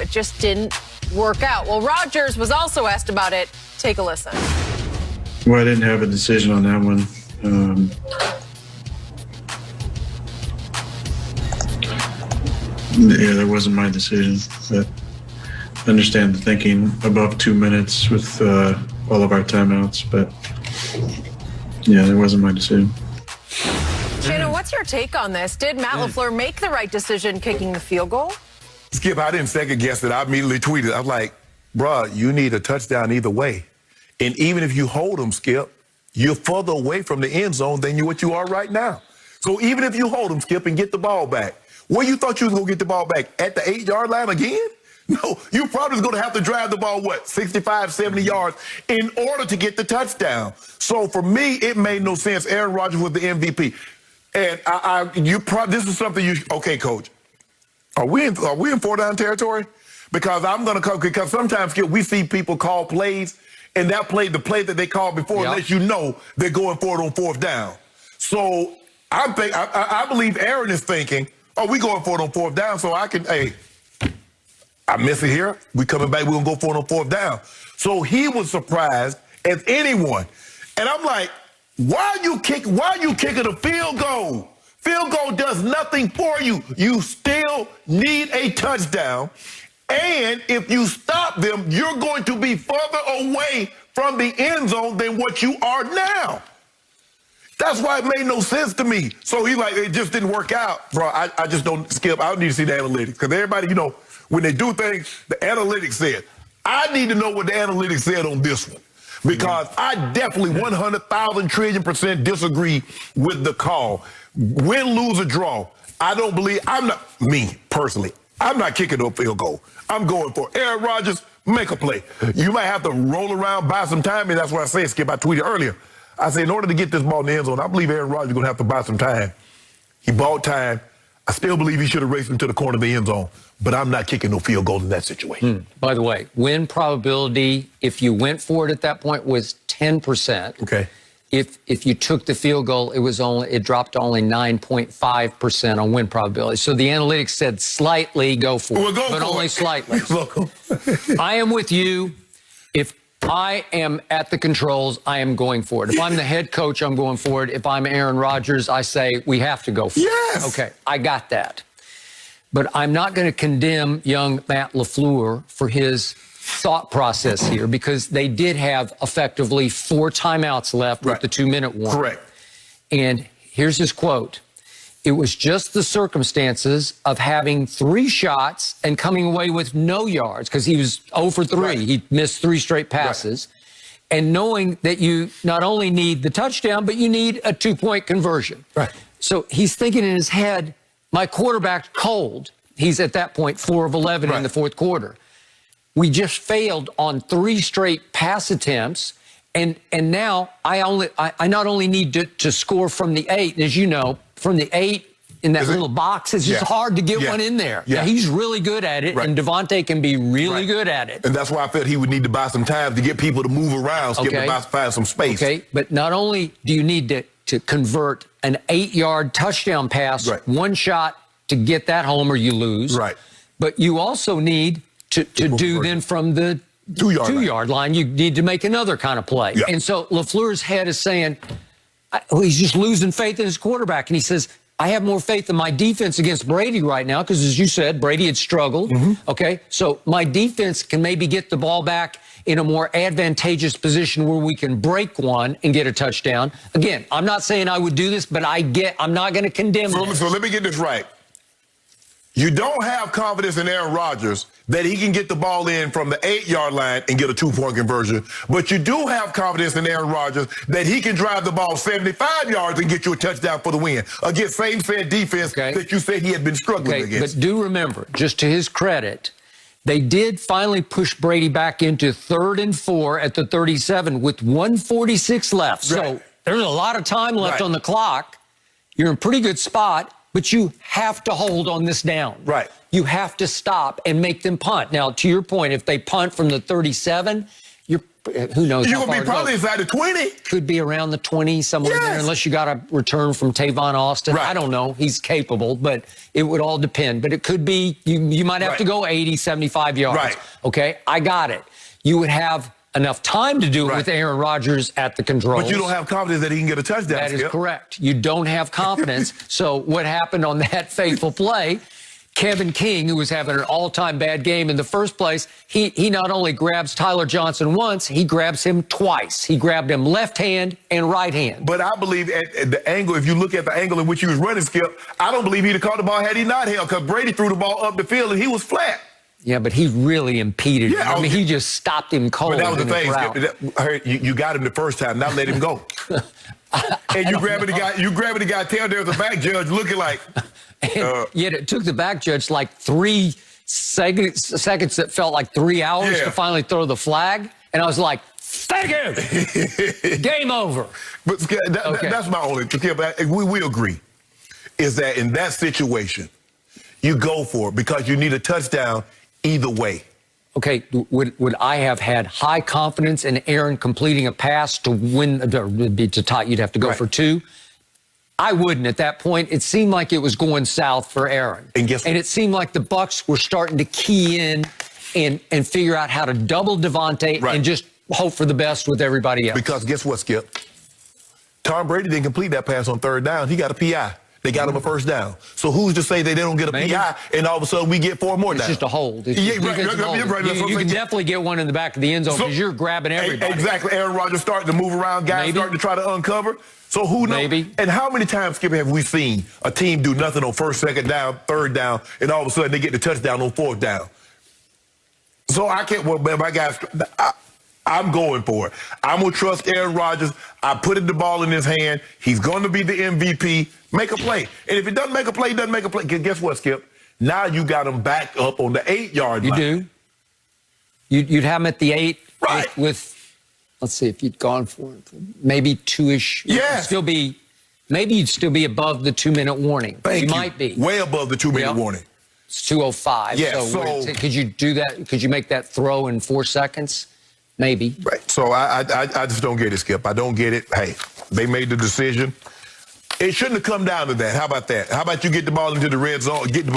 It just didn't work out. Well, Rodgers was also asked about it. Take a listen. Well, I didn't have a decision on that one. Yeah, that wasn't my decision. But I understand the thinking above 2 minutes with all of our timeouts. But, yeah, that wasn't my decision. Shannon, what's your take on this? Did Matt LaFleur make the right decision kicking the field goal? Skip, I didn't second guess it. I immediately tweeted. I was like, bruh, you need a touchdown either way. And even if you hold them, Skip, you're further away from the end zone than what you are right now. So even if you hold them, Skip, and get the ball back, where you thought you was going to get the ball back? At the 8-yard line again? No, you probably going to have to drive the ball, 65, 70 yards in order to get the touchdown. So for me, it made no sense. Aaron Rodgers was the MVP. And this is something okay, Coach. Are we in 4-down territory? Because I'm going to come, because sometimes, Skip, we see people call plays, and the play that they called before lets you know they're going for it on 4th down. So I believe Aaron is thinking, we going for it on 4th down, so I miss it here. We coming back, we're going to go for it on 4th down. So he was surprised as anyone. And I'm like, why are you kicking a field goal? Field goal does nothing for you. You still need a touchdown. And if you stop them, you're going to be further away from the end zone than what you are now. That's why it made no sense to me. So he's like, it just didn't work out. Bro, I just don't, Skip, I don't need to see the analytics. Because everybody, when they do things, the analytics said. I need to know what the analytics said on this one. Because I definitely 100,000 trillion% disagree with the call. Win, lose, or draw. Me, personally, I'm not kicking no field goal. I'm going for Aaron Rodgers, make a play. You might have to roll around, buy some time, and that's what I said, Skip. I tweeted earlier. I said, in order to get this ball in the end zone, I believe Aaron Rodgers is going to have to buy some time. He bought time. I still believe he should have raced him to the corner of the end zone, but I'm not kicking no field goal in that situation. By the way, win probability, if you went for it at that point, was 10%. Okay. If you took the field goal, it dropped to only 9.5% on win probability. So the analytics said slightly go for it, but only slightly. I am with you. If I am at the controls, I am going for it. If I'm the head coach, I'm going for it. If I'm Aaron Rodgers, I say we have to go for it. Okay, I got that. But I'm not going to condemn young Matt LaFleur for his thought process here, because they did have effectively 4 timeouts left with the 2-minute warning. Correct. And here's his quote. It was just the circumstances of having 3 shots and coming away with no yards, because he was 0 for 3. Right. He missed 3 straight passes. Right. And knowing that you not only need the touchdown, but you need a 2-point conversion. Right. So he's thinking in his head, my quarterback's cold. He's at that point 4 of 11 in the 4th quarter. We just failed on 3 straight pass attempts. And now I not only need to score from the 8, and as you know, from the 8 in that little box, it's just hard to get one in there. Yeah. Now, he's really good at it, and Devontae can be really good at it. And that's why I felt he would need to buy some time to get people to move around, so to find some space. Okay, but not only do you need to convert an 8-yard touchdown pass, 1 shot to get that home or you lose. Right. But you also need to do then from the 2-yard line, you need to make another kind of play. Yeah. And so LaFleur's head is saying, he's just losing faith in his quarterback. And he says, I have more faith in my defense against Brady right now, because as you said, Brady had struggled. Okay, so my defense can maybe get the ball back in a more advantageous position where we can break one and get a touchdown. Again, I'm not saying I would do this, but I'm not going to condemn this. So let me get this right. You don't have confidence in Aaron Rodgers that he can get the ball in from the 8-yard line and get a 2-point conversion. But you do have confidence in Aaron Rodgers that he can drive the ball 75 yards and get you a touchdown for the win against same said defense that you said he had been struggling against. But do remember, just to his credit, they did finally push Brady back into 3rd and 4 at the 37 with 1:46 left. So there's a lot of time left on the clock. You're in a pretty good spot. But you have to hold on this down. Right. You have to stop and make them punt. Now, to your point, if they punt from the 37, Who knows? You're how going to be far probably it goes. inside the 20. Could be around the 20, somewhere there, unless you got a return from Tavon Austin. Right. I don't know. He's capable, but it would all depend. But it could be, you might have to go 80, 75 yards. Right. Okay, I got it. You would have enough time to do it with Aaron Rodgers at the controls. But you don't have confidence that he can get a touchdown. That is correct. You don't have confidence. So what happened on that fateful play, Kevin King, who was having an all-time bad game in the first place, he not only grabs Tyler Johnson once, he grabs him twice. He grabbed him left hand and right hand. But I believe at the angle, if you look at the angle in which he was running, Skip, I don't believe he'd have caught the ball had he not held, because Brady threw the ball up the field and he was flat. Yeah, but he really impeded him. I mean, okay. he just stopped him cold. But that was the thing. thing. You got him the first time, not let him go. And you grabbing the guy, tail there with the back judge looking like. Yet it took the back judge like 3 seconds that felt like 3 hours to finally throw the flag. And I was like, thank you. Game over. But that's my only. We agree is that in that situation, you go for it because you need a touchdown either way. Okay, would I have had high confidence in Aaron completing a pass to win, to tie? You'd have to go for 2. I wouldn't at that point. It seemed like it was going south for Aaron. And it seemed like the Bucs were starting to key in and figure out how to double Devontae and just hope for the best with everybody else. Because guess what, Skip? Tom Brady didn't complete that pass on 3rd down. He got a PI. They got him a 1st down. So who's to say they don't get a PI and all of a sudden we get 4 more downs? It's just a hold. It's You can definitely get one in the back of the end zone because you're grabbing everybody. Exactly. Aaron Rodgers starting to move around, guys starting to try to uncover. So who knows? And how many times, Skip, have we seen a team do nothing on 1st, 2nd down, 3rd down, and all of a sudden they get the touchdown on 4th down? So I can't, my guys, I'm going for it. I'm going to trust Aaron Rodgers. I put the ball in his hand. He's going to be the MVP. Make a play. And if he doesn't make a play, he doesn't make a play. Guess what, Skip? Now you got him back up on the 8-yard line. You do. You'd have him at the 8 with let's see, if you'd gone for it, maybe 2-ish. Yeah. Maybe you'd still be above the 2-minute warning. You might be. Way above the 2-minute warning. It's 2:05. Yeah, so could you do that? Could you make that throw in 4 seconds? Maybe. Right. So I just don't get it, Skip. I don't get it. Hey, they made the decision. It shouldn't have come down to that. How about that? How about you get the ball into the red zone, get the ball